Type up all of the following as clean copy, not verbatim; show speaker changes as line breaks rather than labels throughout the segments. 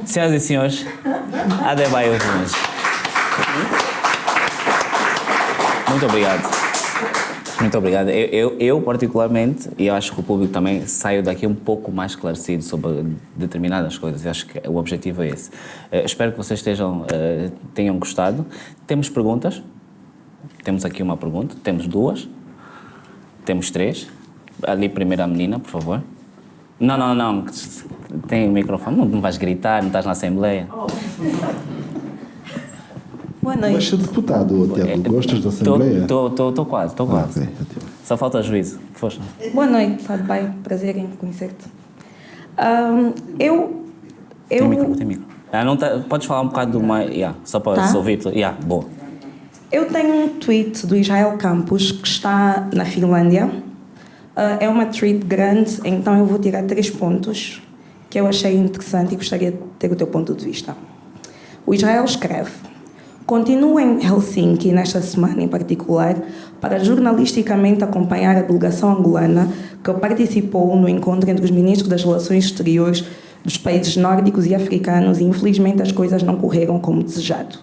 Senhoras e senhores, Adebayo Gomes. Muito obrigado. Muito obrigado. Eu particularmente, e eu acho que o público também, saio daqui um pouco mais esclarecido sobre determinadas coisas. Eu acho que o objetivo é esse. Espero que vocês tenham gostado. Temos perguntas? Temos aqui uma pergunta. Temos duas? Temos três? Ali, primeiro a menina, por favor. Não. Tem o microfone. Não vais gritar, não estás na Assembleia.
Boa noite.
Vais ser deputado, Tiago. Gostas da Assembleia?
Estou quase.
Okay.
Só falta juízo. Força.
Boa noite, Adebayo. Prazer em conhecer-te.
Tem micro. Podes falar um bocado do mais... só para se ouvir. Boa.
Eu tenho um tweet do Israel Campos que está na Finlândia. É uma tweet grande, então eu vou tirar 3 pontos que eu achei interessante e gostaria de ter o teu ponto de vista. O Israel escreve: continuo em Helsinki nesta semana em particular para jornalisticamente acompanhar a delegação angolana que participou no encontro entre os ministros das Relações Exteriores dos países nórdicos e africanos e infelizmente as coisas não correram como desejado.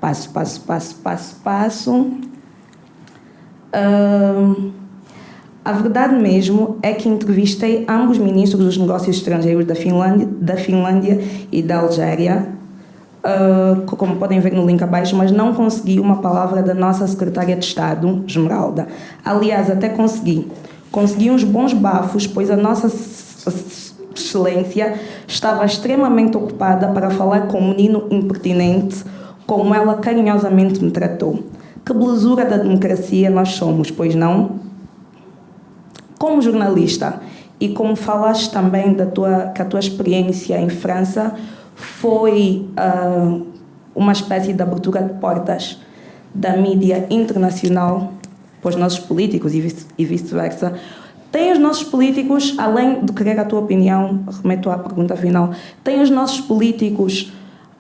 Passo. A verdade mesmo é que entrevistei ambos ministros dos negócios estrangeiros da Finlândia e da Algéria, como podem ver no link abaixo, mas não consegui uma palavra da nossa secretária de Estado, Esmeralda. Aliás, até consegui uns bons bafos, pois a nossa excelência estava extremamente ocupada para falar com um menino impertinente, como ela carinhosamente me tratou. Que belezura da democracia nós somos, pois não? Como jornalista, e como falaste também que a tua experiência em França foi uma espécie de abertura de portas da mídia internacional para os nossos políticos e vice-versa. Têm os nossos políticos, além de querer a tua opinião, remeto à pergunta final, têm os nossos políticos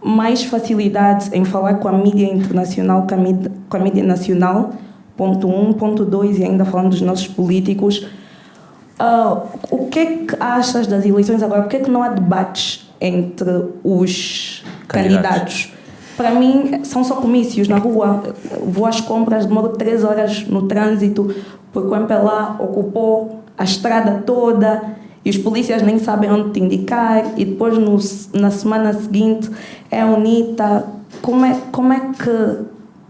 mais facilidade em falar com a mídia internacional, com a mídia nacional? Ponto 1, ponto 2, e ainda falando dos nossos políticos, o que é que achas das eleições agora? Por que é que não há debates entre os candidatos? Para mim, são só comícios na rua. Vou às compras, demoro 3 horas no trânsito, porque o MPLA ocupou a estrada toda e os polícias nem sabem onde te indicar, e depois na semana seguinte é a UNITA. Como é que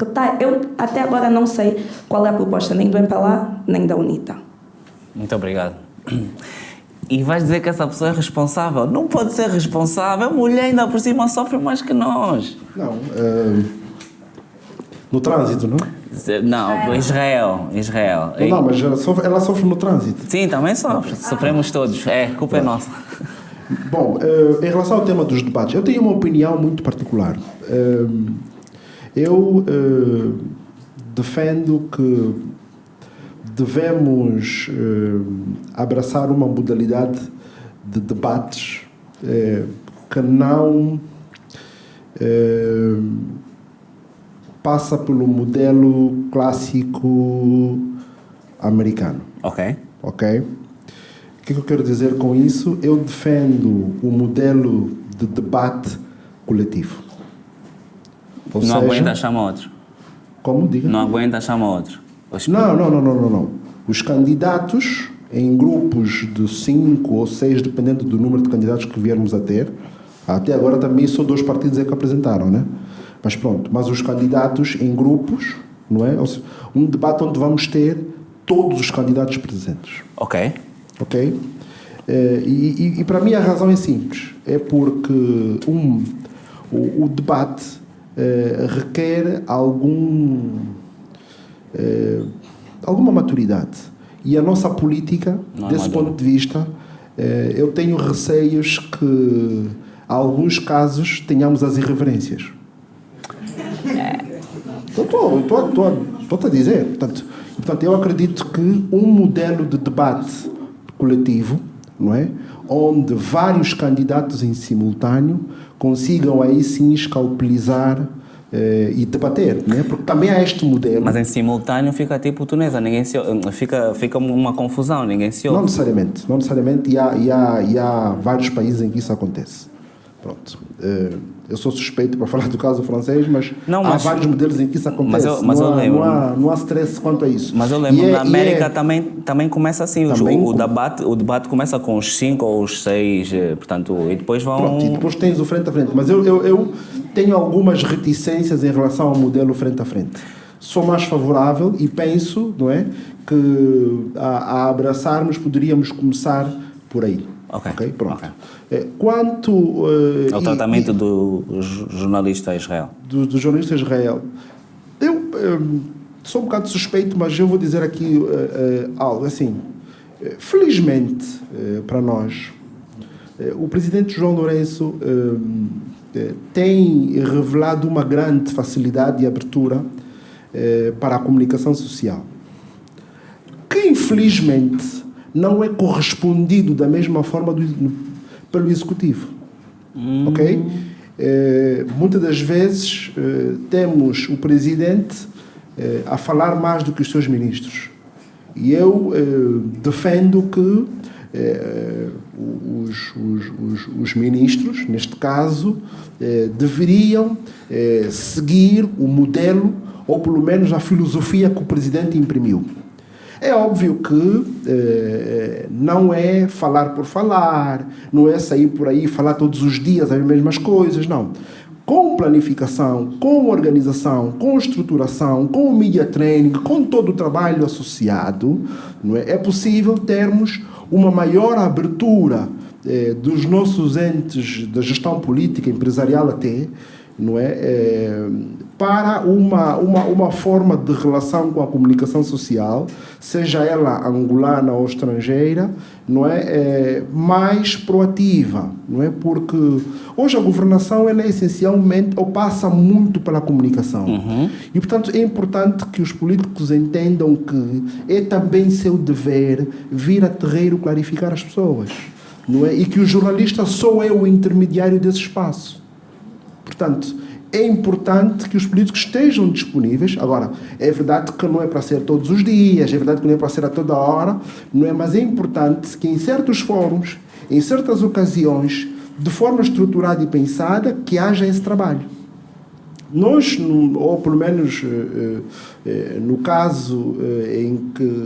está? Eu até agora não sei qual é a proposta nem do MPLA nem da UNITA.
Muito obrigado. E vais dizer que essa pessoa é responsável? Não pode ser responsável. A mulher ainda por cima sofre mais que nós.
Não. No trânsito, não?
Não, Israel.
Não, mas ela sofre no trânsito.
Sim, também sofre. Sofremos todos. Culpa é nossa.
Bom, em relação ao tema dos debates, eu tenho uma opinião muito particular. Eu defendo que devemos abraçar uma modalidade de debates que não passa pelo modelo clássico americano.
Ok.
O que eu quero dizer com isso? Eu defendo o modelo de debate coletivo.
Não aguenta, chama outro.
Como? Diga?
Não aguenta, chama outro.
Não. Os candidatos, em grupos de 5 ou 6, dependendo do número de candidatos que viermos a ter, até agora também só 2 partidos que apresentaram, né? Mas pronto, mas os candidatos em grupos, não é? Ou seja, um debate onde vamos ter todos os candidatos presentes.
Ok.
E para mim a razão é simples. É porque o debate requer alguma maturidade. E a nossa política, desse ponto de vista, eu tenho receios que, em alguns casos, tenhamos as irreverências. Estou a dizer. Portanto, eu acredito que um modelo de debate coletivo, não é? Onde vários candidatos em simultâneo consigam aí sim escalpelizar e debater, né? Porque também há este modelo.
Mas em simultâneo fica tipo Tunesa, fica uma confusão, ninguém se ouve.
Não necessariamente, e há vários países em que isso acontece. Pronto. Eu sou suspeito para falar do caso francês, mas,
Não,
há
mas-
vários modelos em que isso acontece.
mas eu lembro.
Não há stress quanto a isso.
Mas eu lembro,
E
na América
é-
também começa assim,
Também
o debate começa com os 5 ou os 6, portanto, e depois vão...
Pronto, e depois tens o frente a frente. Mas eu tenho algumas reticências em relação ao modelo frente a frente. Sou mais favorável e penso, não é, que a abraçarmos poderíamos começar por aí.
Ok,
Pronto.
ok.
Quanto...
É o tratamento do jornalista Israel.
do jornalista Israel. Eu sou um bocado suspeito, mas eu vou dizer aqui algo assim. Felizmente para nós, o presidente João Lourenço tem revelado uma grande facilidade e abertura para a comunicação social, que infelizmente não é correspondido da mesma forma pelo executivo. Ok? Muitas das vezes temos o presidente a falar mais do que os seus ministros. E eu defendo que os ministros, neste caso, deveriam seguir o modelo, ou pelo menos a filosofia que o presidente imprimiu. É óbvio que não é falar por falar, não é sair por aí e falar todos os dias as mesmas coisas, não. Com planificação, com organização, com estruturação, com o media training, com todo o trabalho associado, não é possível termos uma maior abertura dos nossos entes da gestão política, empresarial até, não é? Para uma forma de relação com a comunicação social, seja ela angolana ou estrangeira, não é? Mais proativa, não é? Porque hoje a governação ela é essencialmente ou passa muito pela comunicação. E portanto é importante que os políticos entendam que é também seu dever vir a terreiro clarificar as pessoas, não é? E que o jornalista só é o intermediário desse espaço. Portanto, é importante que os políticos estejam disponíveis. Agora, é verdade que não é para ser todos os dias, é verdade que não é para ser a toda hora, não é? Mas é importante que em certos fóruns, em certas ocasiões, de forma estruturada e pensada, que haja esse trabalho. Nós, ou pelo menos no caso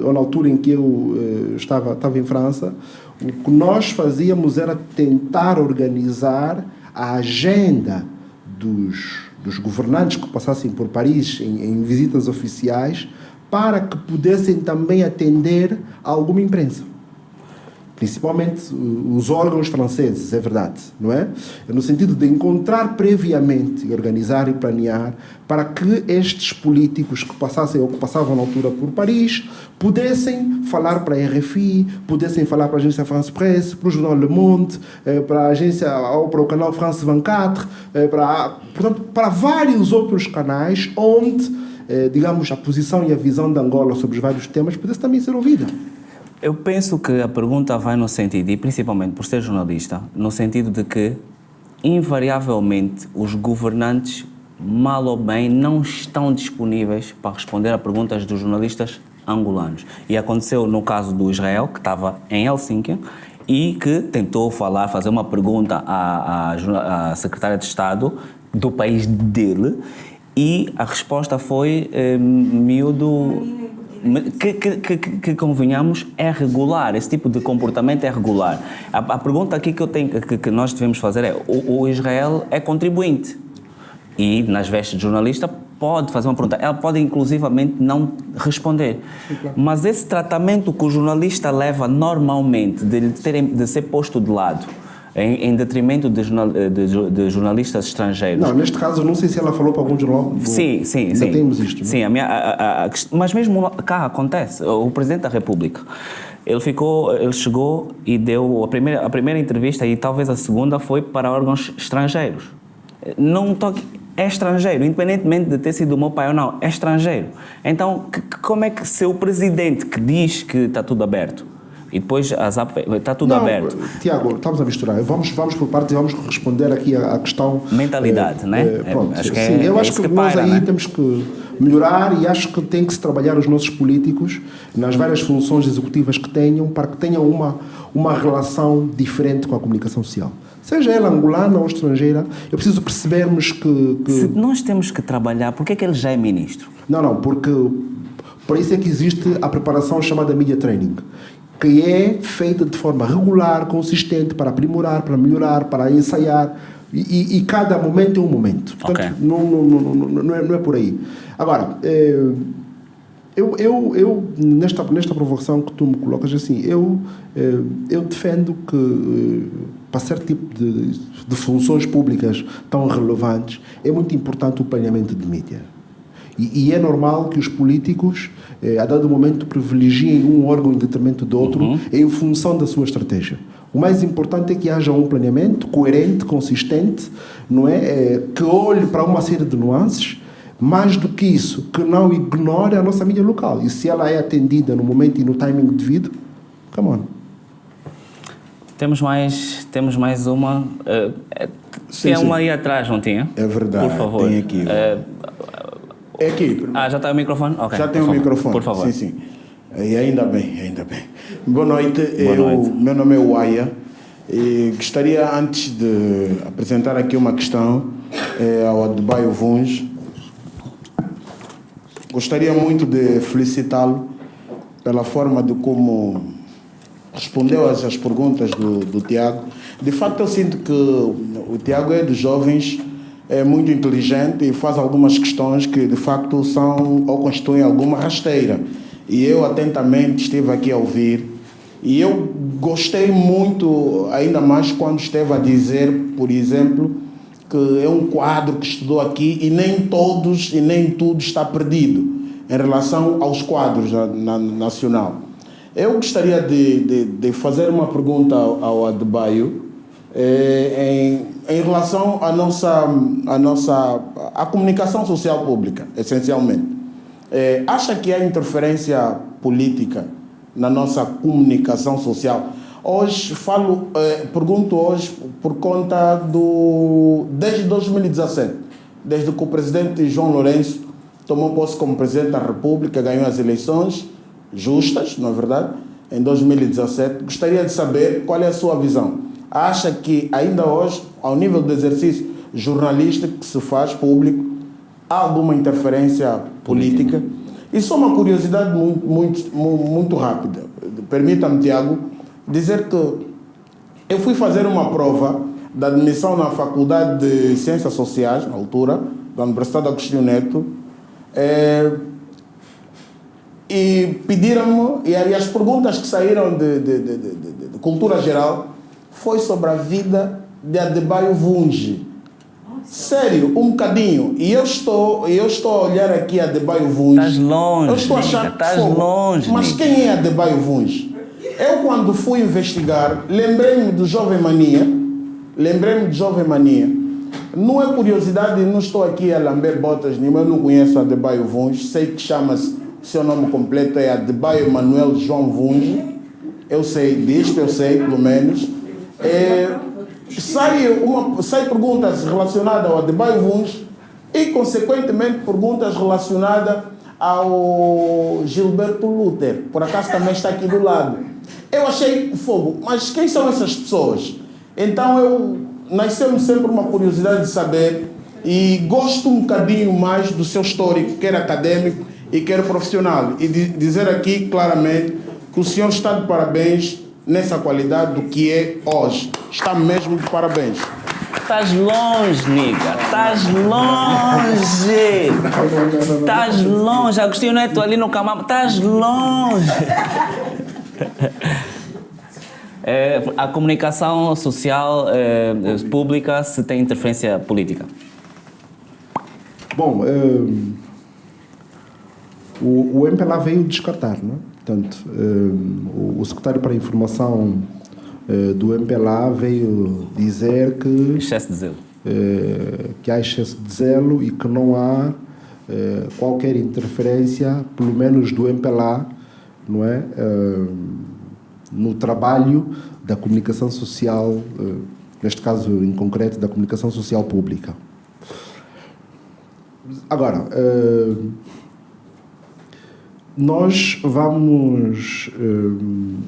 ou na altura em que eu estava em França, o que nós fazíamos era tentar organizar a agenda dos governantes que passassem por Paris em visitas oficiais para que pudessem também atender a alguma imprensa. Principalmente os órgãos franceses, é verdade, não é? No sentido de encontrar previamente, organizar e planear para que estes políticos que passassem ou que passavam na altura por Paris pudessem falar para a RFI, pudessem falar para a agência France Presse, para o jornal Le Monde, para a agência ou para o canal France 24, portanto, para vários outros canais onde, digamos, a posição e a visão de Angola sobre os vários temas pudesse também ser ouvida.
Eu penso que a pergunta vai no sentido, e principalmente por ser jornalista, no sentido de que, invariavelmente, os governantes, mal ou bem, não estão disponíveis para responder a perguntas dos jornalistas angolanos. E aconteceu no caso do Israel, que estava em Helsínquia, e que tentou fazer uma pergunta à secretária de Estado do país dele, e a resposta foi miúdo... Que convenhamos, é regular. Esse tipo de comportamento é regular. A pergunta aqui que nós devemos fazer é: o Israel é contribuinte e, nas vestes de jornalista, pode fazer uma pergunta. Ela pode, inclusivamente, não responder. Mas esse tratamento que o jornalista leva normalmente de ser posto de lado, em detrimento de jornalistas estrangeiros.
Não, neste caso, não sei se ela falou para algum jornal.
Sim.
Ainda temos isto.
Sim, mas mesmo cá acontece. O Presidente da República, ele chegou e deu a primeira entrevista, e talvez a segunda foi para órgãos estrangeiros. É estrangeiro, independentemente de ter sido o meu pai ou não, é estrangeiro. Então, como é que se o Presidente que diz que está tudo aberto E depois a ZAP está tudo
Não,
aberto.
Tiago, estamos a misturar. Vamos por partes e vamos responder aqui à questão.
Mentalidade, né?
Pronto,
Acho que
sim,
é
eu acho
isso
que
que
nós
paira,
aí
né?
temos que melhorar e acho que tem que se trabalhar os nossos políticos nas várias funções executivas que tenham para que tenham uma relação diferente com a comunicação social. Seja ela angolana ou estrangeira, eu preciso percebermos que...
Se nós temos que trabalhar, por que é que ele já é ministro?
Não, porque para isso é que existe a preparação chamada media training, que é feita de forma regular, consistente, para aprimorar, para melhorar, para ensaiar, e cada momento é um momento. Portanto,
Ok.
não é por aí. Agora, eu nesta provocação que tu me colocas, assim, eu defendo que para certo tipo de funções públicas tão relevantes é muito importante o planeamento de mídia. E é normal que os políticos, a dado momento, privilegiem um órgão em detrimento do outro em função da sua estratégia. O mais importante é que haja um planeamento coerente, consistente, não é? Que olhe para uma série de nuances, mais do que isso, que não ignore a nossa mídia local. E se ela é atendida no momento e no timing devido, come on.
Temos mais uma.
Sim,
Tinha
sim.
uma aí atrás, não tinha?
É verdade,
Por favor.
tem aqui. É aqui.
Já está o microfone? Ok.
Já tem
por
o
favor.
microfone.
Por favor.
Sim, sim. E ainda bem, ainda bem. Boa noite.
Boa noite.
Meu nome é Uaia. E gostaria, antes de apresentar aqui uma questão ao Adebayo Vuns, gostaria muito de felicitá-lo pela forma de como respondeu às perguntas do Tiago. De facto, eu sinto que o Tiago é dos jovens, é muito inteligente e faz algumas questões que, de facto, são ou constituem alguma rasteira. E eu atentamente estive aqui a ouvir e eu gostei muito, ainda mais quando esteve a dizer, por exemplo, que é um quadro que estudou aqui e nem todos e nem tudo está perdido em relação aos quadros nacional. Eu gostaria de fazer uma pergunta ao Adebayo em relação à comunicação social pública, essencialmente. Acha que há interferência política na nossa comunicação social? Hoje pergunto hoje por conta desde 2017, desde que o presidente João Lourenço tomou posse como presidente da República, ganhou as eleições justas, não é verdade? Em 2017, gostaria de saber qual é a sua visão. Acha que ainda hoje, ao nível do exercício jornalístico que se faz público, há alguma interferência política? E só uma curiosidade muito rápida. Permita-me, Tiago, dizer que eu fui fazer uma prova de admissão na Faculdade de Ciências Sociais, na altura, da Universidade Agostinho Neto, e pediram-me, e as perguntas que saíram de cultura geral foi sobre a vida de Adebayo Vuns. Sério, um bocadinho. E eu estou a olhar aqui Adebayo Vuns.
Estás longe,
eu estou a achar
estás
fogo.
longe.
Mas
Niga.
quem é Adebayo Vuns? Eu, quando fui investigar, lembrei-me do Jovem Mania. Não é curiosidade, não estou aqui a lamber botas nenhuma, eu não conheço Adebayo Vuns. Sei que chama-se, seu nome completo é Adebayo Manuel João Vuns. Eu sei disto, pelo menos. Sai perguntas relacionadas ao Adebayo Vuns e, consequentemente, perguntas relacionadas ao Gilberto Luther. Por acaso também está aqui do lado. Eu achei fogo, mas quem são essas pessoas? Então nasceu-me sempre uma curiosidade de saber e gosto um bocadinho mais do seu histórico, quer acadêmico e quer profissional. E dizer aqui claramente que o senhor está de parabéns nessa qualidade do que é hoje. Está mesmo de parabéns.
Estás longe, Niga. Estás longe. Estás longe. Agostinho Neto ali no Camama. Estás longe. A comunicação social pública, se tem interferência política?
Bom, o MPLA veio descartar, não é? Portanto, o secretário para a Informação do MPLA veio dizer que...
Excesso de zelo.
Que há excesso de zelo e que não há qualquer interferência, pelo menos do MPLA, não é? no trabalho da comunicação social, neste caso em concreto da comunicação social pública. Agora, nós vamos,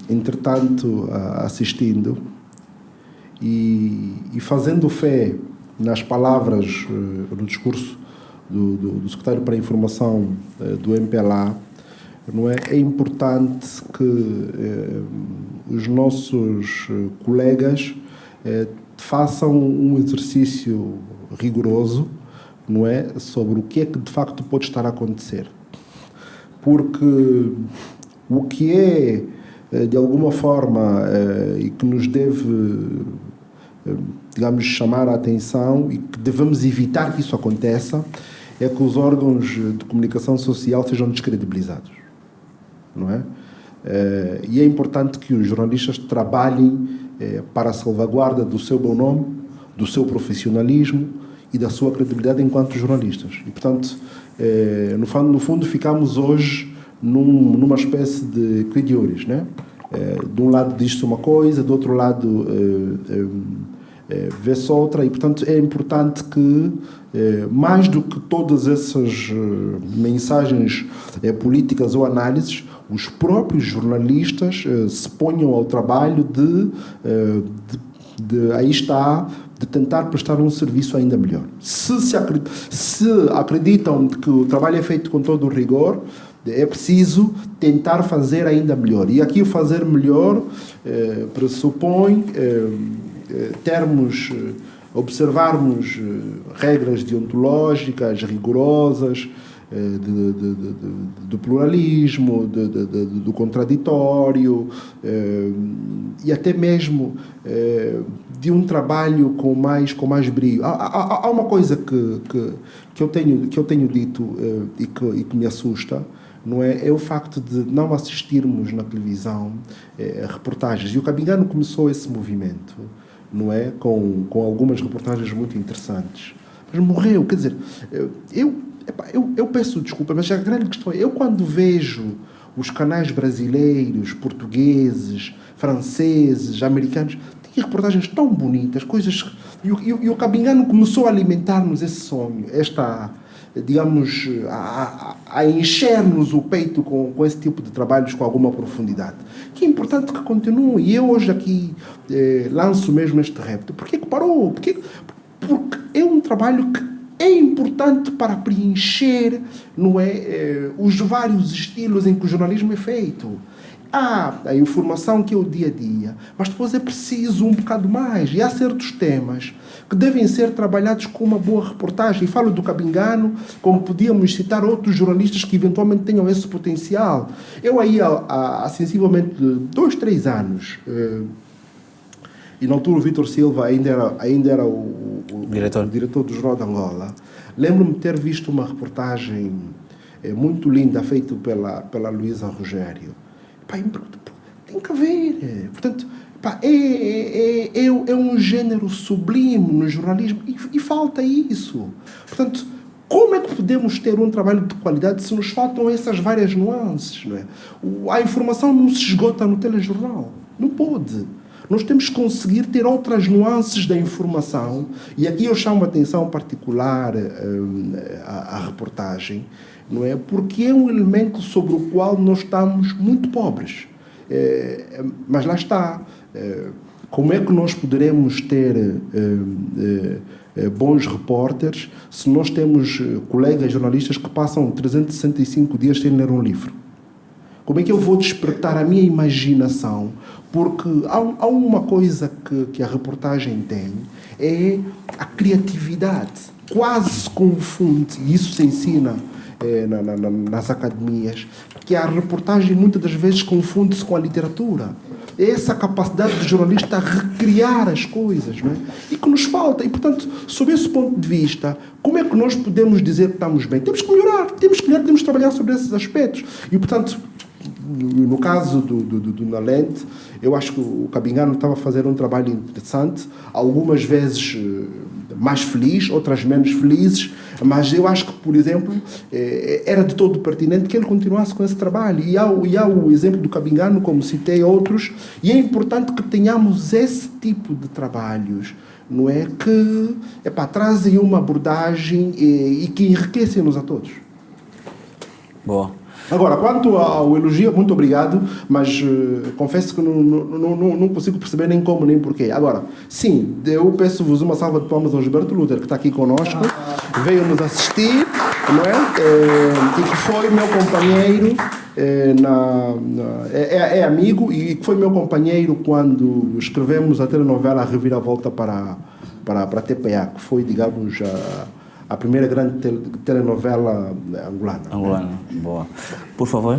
entretanto, assistindo e fazendo fé nas palavras no discurso do secretário para a Informação do MPLA, não é? É importante que os nossos colegas façam um exercício rigoroso, não é? Sobre o que é que de facto pode estar a acontecer. Porque o que é, de alguma forma, e que nos deve, digamos, chamar a atenção e que devemos evitar que isso aconteça, é que os órgãos de comunicação social sejam descredibilizados, não é? E é importante que os jornalistas trabalhem para a salvaguarda do seu bom nome, do seu profissionalismo e da sua credibilidade enquanto jornalistas. E, portanto, no fundo, ficamos hoje numa espécie de quidiores, né? De um lado diz-se uma coisa, do outro lado vê-se outra, e, portanto, é importante que, mais do que todas essas mensagens políticas ou análises, os próprios jornalistas se ponham ao trabalho aí está, de tentar prestar um serviço ainda melhor. Se acreditam que o trabalho é feito com todo o rigor, é preciso tentar fazer ainda melhor. E aqui o fazer melhor pressupõe observarmos regras deontológicas rigorosas, do pluralismo, do contraditório, e até mesmo de um trabalho com mais brio. Há uma coisa que eu tenho dito e que me assusta, não é? É o facto de não assistirmos na televisão a reportagens. E o Cabingano começou esse movimento, não é? Com algumas reportagens muito interessantes. Mas morreu, quer dizer, eu peço desculpa, mas a grande questão é, eu quando vejo os canais brasileiros, portugueses, franceses, americanos, têm reportagens tão bonitas, coisas... E o Cabingano começou a alimentar-nos esse sonho, digamos, a encher-nos o peito com esse tipo de trabalhos com alguma profundidade. Que é importante que continue. E eu hoje aqui lanço mesmo este repto. Por que parou? Porque é um trabalho que é importante para preencher, não é, os vários estilos em que o jornalismo é feito. Há a informação que é o dia a dia, mas depois é preciso um bocado mais. E há certos temas que devem ser trabalhados com uma boa reportagem. E falo do Cabingano, como podíamos citar outros jornalistas que eventualmente tenham esse potencial. Eu aí, há sensivelmente 2, 3 anos, e na altura o Vítor Silva ainda era o diretor do Jornal de Angola, lembro-me de ter visto uma reportagem muito linda feita pela Luísa Rogério. Tem que haver. Portanto, é um género sublime no jornalismo e falta isso. Portanto, como é que podemos ter um trabalho de qualidade se nos faltam essas várias nuances? Não é? A informação não se esgota no telejornal. Não pode. Nós temos que conseguir ter outras nuances da informação, e aqui eu chamo a atenção particular à reportagem, não é? Porque é um elemento sobre o qual nós estamos muito pobres. Mas lá está. Como é que nós poderemos ter bons repórteres se nós temos colegas jornalistas que passam 365 dias sem ler um livro? Como é que eu vou despertar a minha imaginação? Porque há uma coisa que a reportagem tem, é a criatividade. Quase se confunde, e isso se ensina nas academias, que a reportagem muitas das vezes confunde-se com a literatura. É essa capacidade do jornalista a recriar as coisas, não é? E que nos falta. E, portanto, sob esse ponto de vista, como é que nós podemos dizer que estamos bem? Temos que melhorar, temos que trabalhar sobre esses aspectos. E, portanto, no caso do Nalente, eu acho que o Cabingano estava a fazer um trabalho interessante, algumas vezes mais feliz, outras menos felizes, mas eu acho que, por exemplo, era de todo pertinente que ele continuasse com esse trabalho. E há o exemplo do Cabingano, como citei outros, e é importante que tenhamos esse tipo de trabalhos, não é? Que trazem uma abordagem e que enriquecem-nos a todos.
Boa.
Agora, quanto ao elogio, muito obrigado, mas confesso que não consigo perceber nem como nem porquê. Agora, sim, eu peço-vos uma salva de palmas ao Gilberto Luther, que está aqui connosco, veio nos assistir, não é? E que foi meu companheiro, é amigo, e que foi meu companheiro quando escrevemos a telenovela A Reviravolta para a TPA, que foi, digamos, a primeira grande telenovela angolana.
Angolana, boa. Por favor.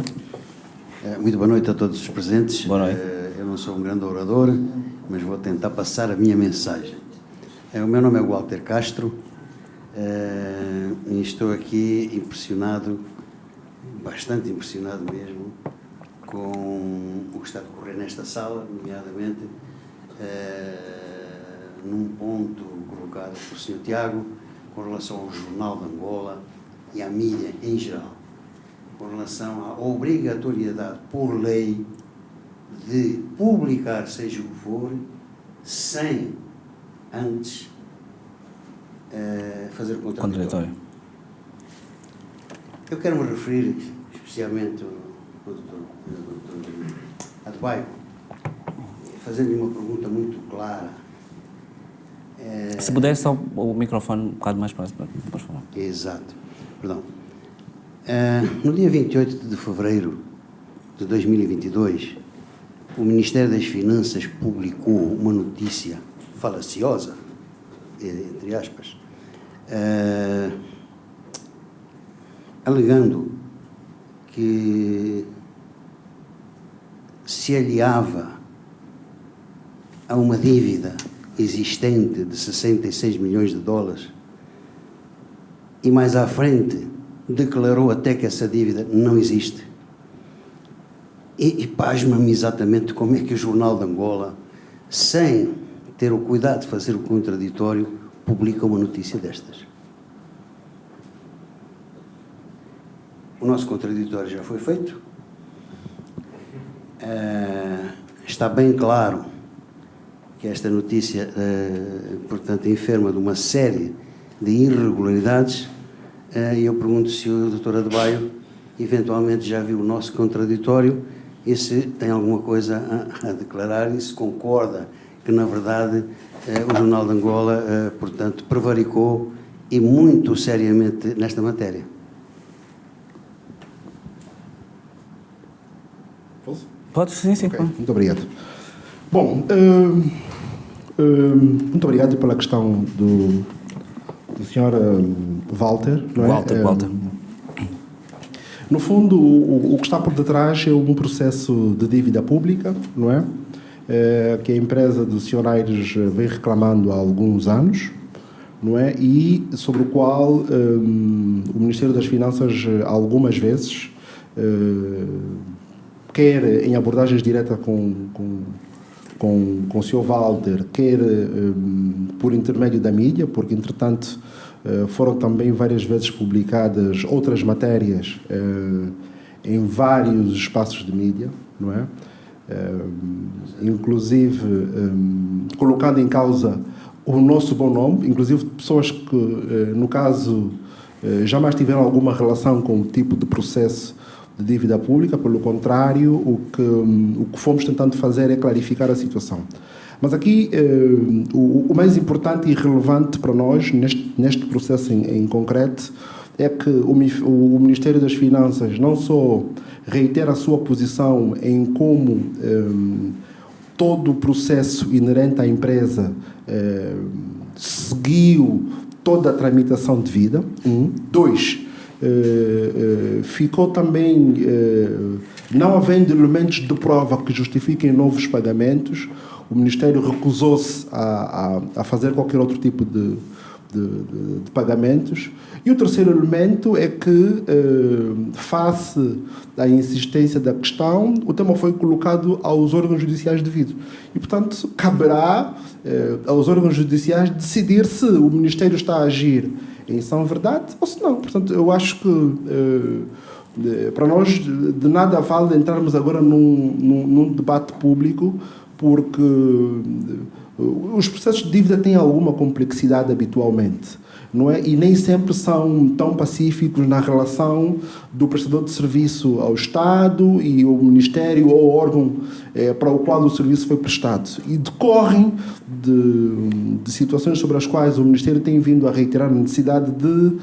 Muito boa noite a todos os presentes.
Boa noite.
Eu não sou um grande orador, mas vou tentar passar a minha mensagem. O meu nome é Walter Castro e estou aqui impressionado, bastante impressionado mesmo, com o que está a decorrer nesta sala, nomeadamente num ponto colocado pelo Sr. Tiago, com relação ao Jornal de Angola e à mídia em geral, com relação à obrigatoriedade por lei de publicar, seja o que for, sem antes fazer o contraditório. Eu quero me referir especialmente ao Dr. Adebayo, fazendo-lhe uma pergunta muito clara.
Se puder, só o microfone um bocado mais próximo, por favor.
Exato. Perdão. No dia 28 de fevereiro de 2022, o Ministério das Finanças publicou uma notícia falaciosa, entre aspas, alegando que se aliava a uma dívida existente de 66 milhões de dólares e mais à frente declarou até que essa dívida não existe. E pasma-me exatamente como é que o Jornal de Angola, sem ter o cuidado de fazer o contraditório, publica uma notícia destas. O nosso contraditório já foi feito. Está bem claro que esta notícia, portanto, enferma de uma série de irregularidades, e eu pergunto se o Dr. Adebayo eventualmente já viu o nosso contraditório e se tem alguma coisa a declarar e se concorda que, na verdade, o Jornal de Angola, portanto, prevaricou e muito seriamente nesta matéria.
Posso?
Pode, sim, sim.
Okay, muito obrigado. Bom, muito obrigado pela questão do Sr. Walter. Não é?
Walter.
No fundo, o que está por detrás é um processo de dívida pública, não é? Que a empresa do Sr. Aires vem reclamando há alguns anos, não é? E sobre o qual o Ministério das Finanças algumas vezes, quer em abordagens diretas com o Sr. Walter, quer por intermédio da mídia, porque entretanto foram também várias vezes publicadas outras matérias em vários espaços de mídia, não é? Inclusive colocando em causa o nosso bom nome, inclusive pessoas que, no caso, jamais tiveram alguma relação com o tipo de processo de dívida pública. Pelo contrário, o que fomos tentando fazer é clarificar a situação. Mas aqui, o mais importante e relevante para nós, neste processo em concreto, é que o Ministério das Finanças não só reitera a sua posição em como todo o processo inerente à empresa seguiu toda a tramitação devida. 2, ficou também, não havendo elementos de prova que justifiquem novos pagamentos, o Ministério recusou-se a fazer qualquer outro tipo de de pagamentos. E o terceiro elemento é que, face à insistência da questão, o tema foi colocado aos órgãos judiciais devidos. E, portanto, caberá aos órgãos judiciais decidir se o Ministério está a agir em sã verdade ou se não. Portanto, eu acho que para nós de nada vale entrarmos agora num debate público, porque os processos de dívida têm alguma complexidade habitualmente, não é? E nem sempre são tão pacíficos na relação do prestador de serviço ao Estado e o Ministério ou o órgão para o qual o serviço foi prestado. E decorrem de situações sobre as quais o Ministério tem vindo a reiterar a necessidade de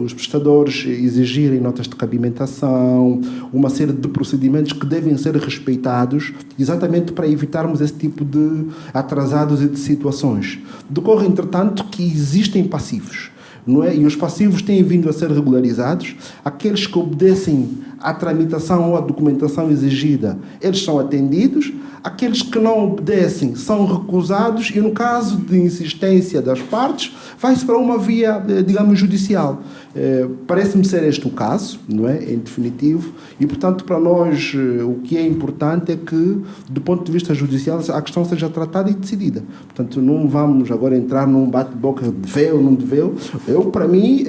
os prestadores exigirem notas de cabimentação, uma série de procedimentos que devem ser respeitados exatamente para evitarmos esse tipo de atrasados e de situações. Decorre, entretanto, que existem passivos, não é? E os passivos têm vindo a ser regularizados. Aqueles que obedecem à tramitação ou à documentação exigida, eles são atendidos. Aqueles que não obedecem são recusados e, no caso de insistência das partes, vai-se para uma via, digamos, judicial. Parece-me ser este o caso, não é? Em definitivo. E, portanto, para nós, o que é importante é que, do ponto de vista judicial, a questão seja tratada e decidida. Portanto, não vamos agora entrar num bate-boca, deveu ou não deveu. Para mim,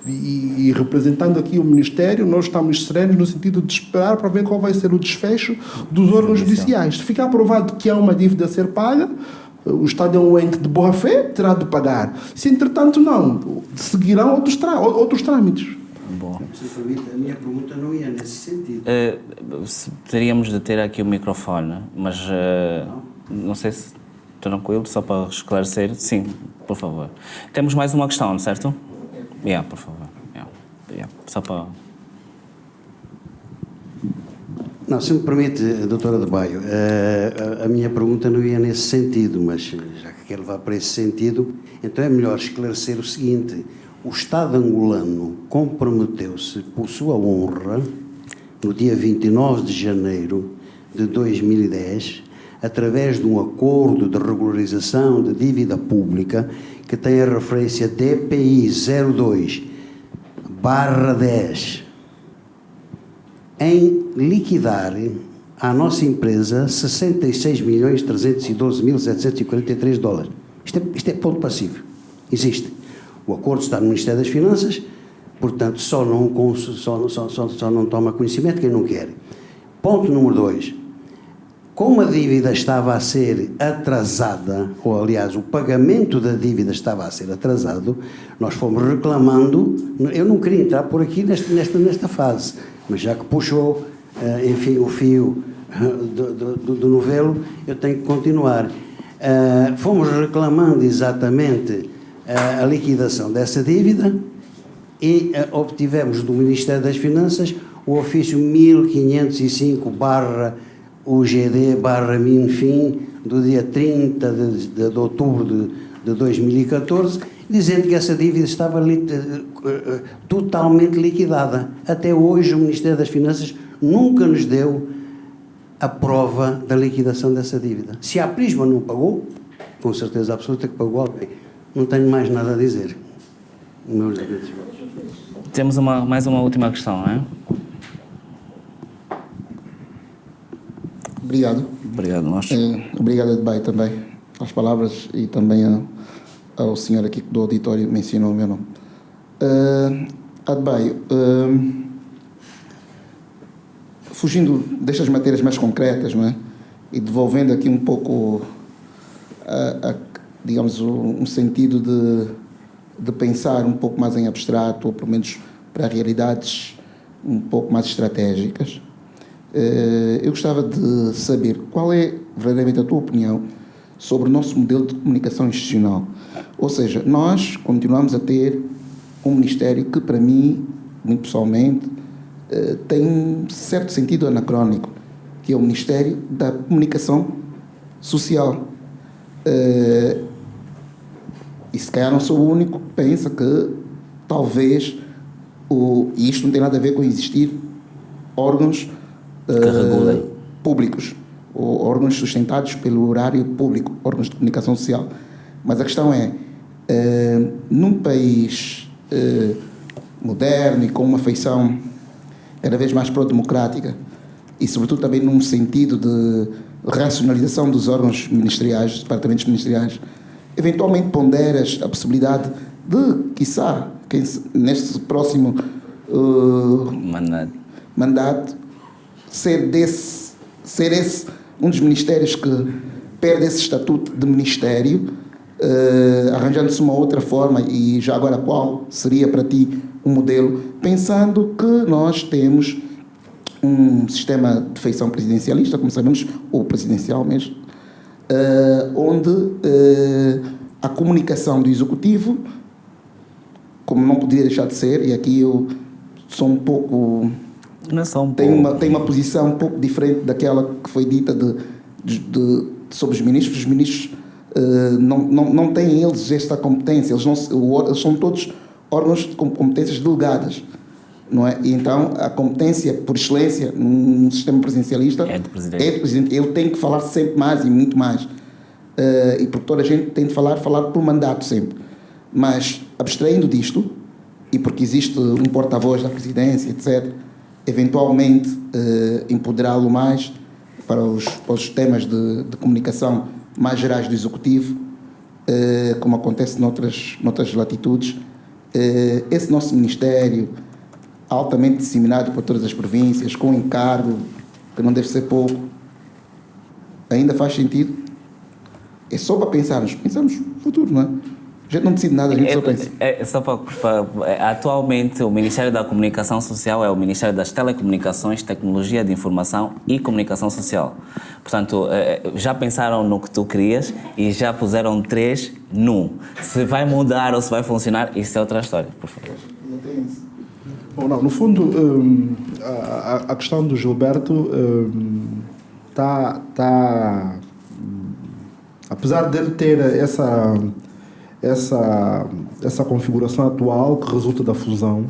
e representando aqui o Ministério, nós estamos serenos no sentido de esperar para ver qual vai ser o desfecho dos órgãos judiciais. Se ficar provado que há uma dívida a ser paga, o Estado é um ente de boa-fé, terá de pagar. Se, entretanto, não, seguirão outros trâmites.
Bom.
Se permite, a minha pergunta não ia nesse sentido.
Teríamos de ter aqui o microfone, mas não sei se tranquilo, só para esclarecer. Sim, por favor. Temos mais uma questão, certo? Por favor. Só para...
Não, se me permite, doutora de Baio, a minha pergunta não ia nesse sentido, mas já que quer levar para esse sentido, então é melhor esclarecer o seguinte: o Estado angolano comprometeu-se por sua honra, no dia 29 de janeiro de 2010, através de um acordo de regularização de dívida pública que tem a referência DPI 02/10, em liquidar à nossa empresa 66.312.743 dólares. Isto é ponto passivo. Existe. O acordo está no Ministério das Finanças, portanto, só não toma conhecimento quem não quer. Ponto número 2. Como a dívida estava a ser atrasada, ou aliás, o pagamento da dívida estava a ser atrasado, nós fomos reclamando. Eu não queria entrar por aqui nesta fase, mas já que puxou, enfim, o fio do novelo, eu tenho que continuar. Fomos reclamando exatamente a liquidação dessa dívida e obtivemos do Ministério das Finanças o ofício 1505/UGD/MINFIN do dia 30 de outubro de 2014, dizendo que essa dívida estava totalmente liquidada. Até hoje o Ministério das Finanças nunca nos deu a prova da liquidação dessa dívida. Se a Prisma não pagou, com certeza absoluta que pagou alguém. Não tenho mais nada a dizer.
Temos mais uma última questão, não é?
Obrigado.
Obrigado, nós.
Obrigado, Edbai, também, às palavras e também ao senhor aqui do auditório que mencionou o meu nome. Edbai, fugindo destas matérias mais concretas, não é? E devolvendo aqui um pouco, digamos, um sentido de pensar um pouco mais em abstrato, ou pelo menos para realidades um pouco mais estratégicas. Eu gostava de saber qual é verdadeiramente a tua opinião sobre o nosso modelo de comunicação institucional. Ou seja, nós continuamos a ter um Ministério que, para mim, muito pessoalmente, tem um certo sentido anacrónico, que é o Ministério da Comunicação Social. E se calhar não sou o único que pensa que talvez, e isto não tem nada a ver com existir órgãos públicos, ou órgãos sustentados pelo horário público, órgãos de comunicação social. Mas a questão é, num país moderno e com uma feição cada vez mais pró-democrática e sobretudo também num sentido de racionalização dos órgãos ministeriais, dos departamentos ministeriais, eventualmente ponderas a possibilidade de, quiçá, neste próximo mandato, ser esse um dos ministérios que perde esse estatuto de ministério, arranjando-se uma outra forma, e já agora qual seria para ti um modelo, pensando que nós temos um sistema de feição presidencialista, como sabemos, ou presidencial mesmo, onde a comunicação do Executivo, como não poderia deixar de ser, e aqui eu sou um pouco...
Não é só um
tenho
pouco.
uma posição um pouco diferente daquela que foi dita sobre os ministros. Os ministros não têm eles esta competência, eles são todos órgãos com competências delegadas, não é? E então a competência por excelência num sistema presidencialista
é do presidente.
Ele tem que falar sempre mais e muito mais, e porque toda a gente tem de falar por mandato sempre, mas abstraindo disto, e porque existe um porta-voz da presidência, etc., eventualmente empoderá-lo mais para os temas de comunicação mais gerais do Executivo, como acontece noutras latitudes. Esse nosso Ministério, altamente disseminado por todas as províncias, com encargo, que não deve ser pouco, ainda faz sentido? É só para pensarmos no futuro, não é? A gente não decide nada, a gente só pensa.
Atualmente, o Ministério da Comunicação Social é o Ministério das Telecomunicações, Tecnologia de Informação e Comunicação Social. Portanto, já pensaram no que tu querias e já puseram 3 num. Se vai mudar ou se vai funcionar, isso é outra história, por favor.
Não tem isso. Bom, não, no fundo, a questão do Gilberto apesar dele ter essa configuração atual que resulta da fusão,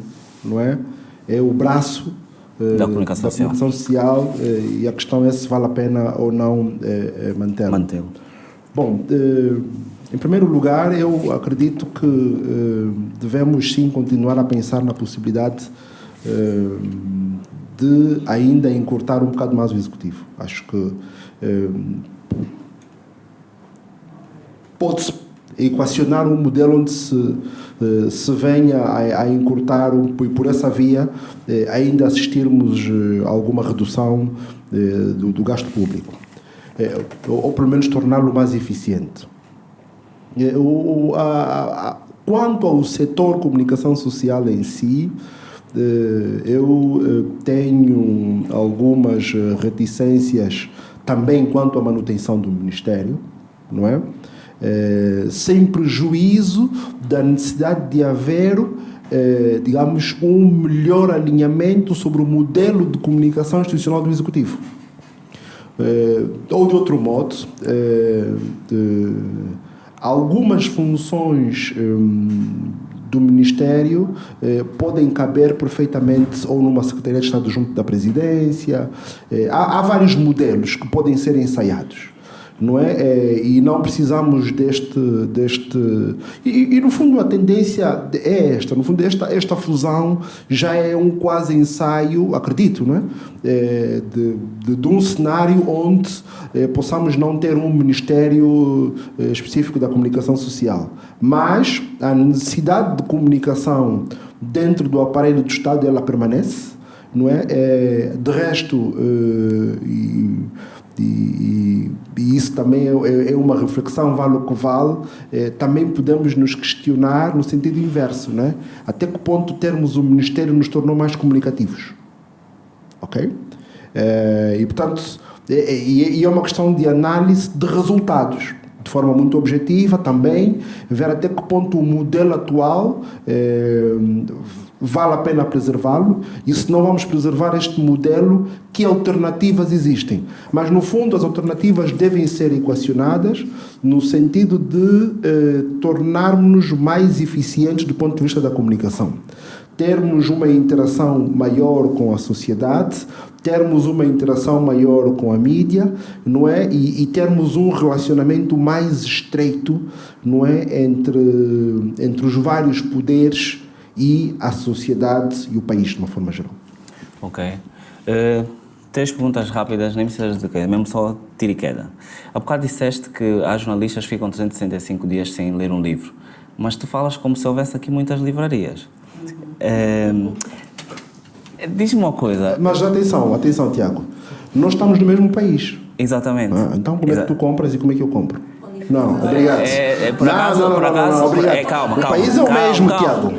não é? É o braço
da comunicação
social, e a questão é se vale a pena ou não mantê-lo. Bom, em primeiro lugar, eu acredito que devemos sim continuar a pensar na possibilidade de ainda encurtar um bocado mais o Executivo. Acho que pode-se equacionar um modelo onde se venha a encurtar e por essa via ainda assistirmos a alguma redução do gasto público, ou pelo menos torná-lo mais eficiente. Quanto ao setor comunicação social em si, eu tenho algumas reticências também quanto à manutenção do Ministério, não é? Sem prejuízo da necessidade de haver, digamos, um melhor alinhamento sobre o modelo de comunicação institucional do Executivo. Ou de outro modo, algumas funções do Ministério podem caber perfeitamente ou numa Secretaria de Estado junto da Presidência. Há vários modelos que podem ser ensaiados, não é? E não precisamos deste e no fundo a tendência é esta, no fundo esta fusão já é um quase ensaio, acredito, não é? De um cenário onde possamos não ter um Ministério específico da comunicação social, mas a necessidade de comunicação dentro do aparelho do Estado ela permanece, não é? De resto, e isso também é uma reflexão, vale o que vale. Também podemos nos questionar no sentido inverso, né? Até que ponto termos o Ministério nos tornou mais comunicativos, ok? E portanto é uma questão de análise de resultados de forma muito objetiva também, ver até que ponto o modelo atual vale a pena preservá-lo, e se não vamos preservar este modelo, que alternativas existem? Mas, no fundo, as alternativas devem ser equacionadas no sentido de tornarmos-nos mais eficientes do ponto de vista da comunicação. Termos uma interação maior com a sociedade, termos uma interação maior com a mídia, não é? E termos um relacionamento mais estreito, não é? Entre os vários poderes e a sociedade e o país, de uma forma geral.
Ok. 3 perguntas rápidas, nem precisas de quê, mesmo só tiro e queda. Há bocado disseste que há jornalistas que ficam 365 dias sem ler um livro, mas tu falas como se houvesse aqui muitas livrarias. Diz-me uma coisa.
Mas atenção, Tiago. Nós estamos no mesmo país.
Exatamente.
Então como é que tu compras e como é que eu compro? Não, obrigado.
Por acaso,
obrigado.
Calma.
O país é o mesmo, Tiago.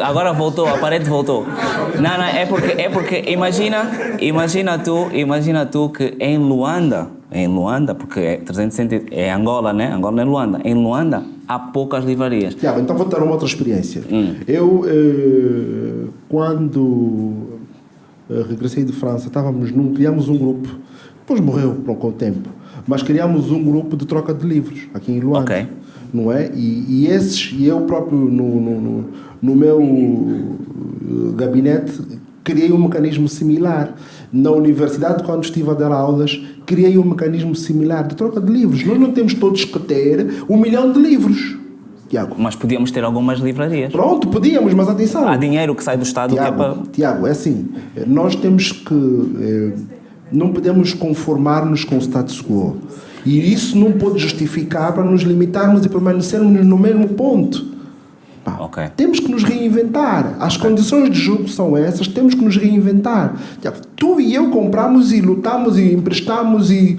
Agora voltou, a parede voltou. Não, é porque imagina tu que em Luanda, porque 360 é Angola, né? Angola não é Luanda. Em Luanda há poucas livrarias.
Tiago, então vou te dar uma outra experiência. Eu, quando regressei de França, criámos um grupo, depois morreu com o tempo, mas criámos um grupo de troca de livros aqui em Luanda.
Ok.
Não é? E eu próprio, no meu gabinete, criei um mecanismo similar. Na universidade, quando estive a dar aulas, criei um mecanismo similar de troca de livros. Nós não temos todos que ter 1 milhão de livros, Tiago.
Mas podíamos ter algumas livrarias.
Pronto, podíamos, mas atenção.
Há dinheiro que sai do Estado
Tiago,
que é para...
Tiago, é assim, nós temos que... não podemos conformar-nos com o status quo. E isso não pode justificar para nos limitarmos e permanecermos no mesmo ponto.
Ok.
Temos que nos reinventar. As condições de jogo são essas, temos que nos reinventar. Tu e eu compramos e lutamos e emprestamos e...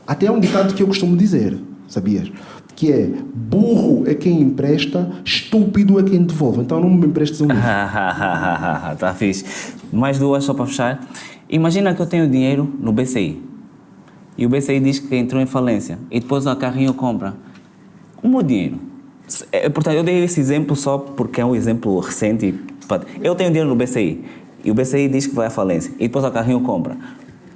Até é um ditado que eu costumo dizer, sabias? Que é, burro é quem empresta, estúpido é quem devolve. Então não me emprestes um livro.
Tá fixe. Mais 2 só para fechar. Imagina que eu tenho dinheiro no BCI e o BCI diz que entrou em falência e depois a Carrinho compra. O meu dinheiro. Portanto, eu dei esse exemplo só porque é um exemplo recente. Eu tenho dinheiro no BCI e o BCI diz que vai à falência e depois a Carrinho compra.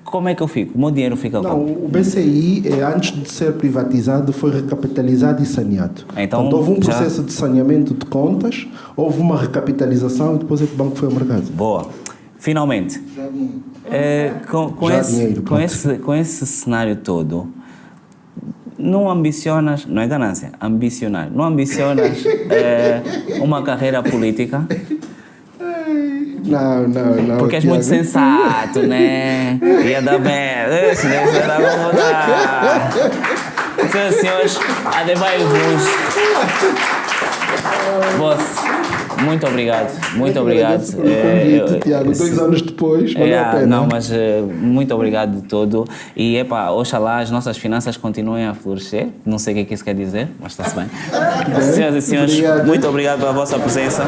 Como é que eu fico? O meu dinheiro fica
Não,
como?
o BCI, antes de ser privatizado, foi recapitalizado e saneado.
Então,
Portanto, houve um processo de saneamento de contas, houve uma recapitalização e depois o banco foi ao mercado.
Boa. Finalmente, com esse cenário todo, não ambicionas, não é ganância, ambicionar, não ambicionas uma carreira política?
Não.
Porque és
Tiago.
muito sensato, né? Ia dar bem. Senhoras e senhores, adebai-vos. Boss, muito obrigado. Muito obrigado.
Convite, Tiago, 2 anos depois, valeu a pena.
Não, mas muito obrigado de todo. E, oxalá as nossas finanças continuem a florescer. Não sei o que isso quer dizer, mas está-se bem. Senhoras e senhores,
obrigado.
muito obrigado pela vossa presença.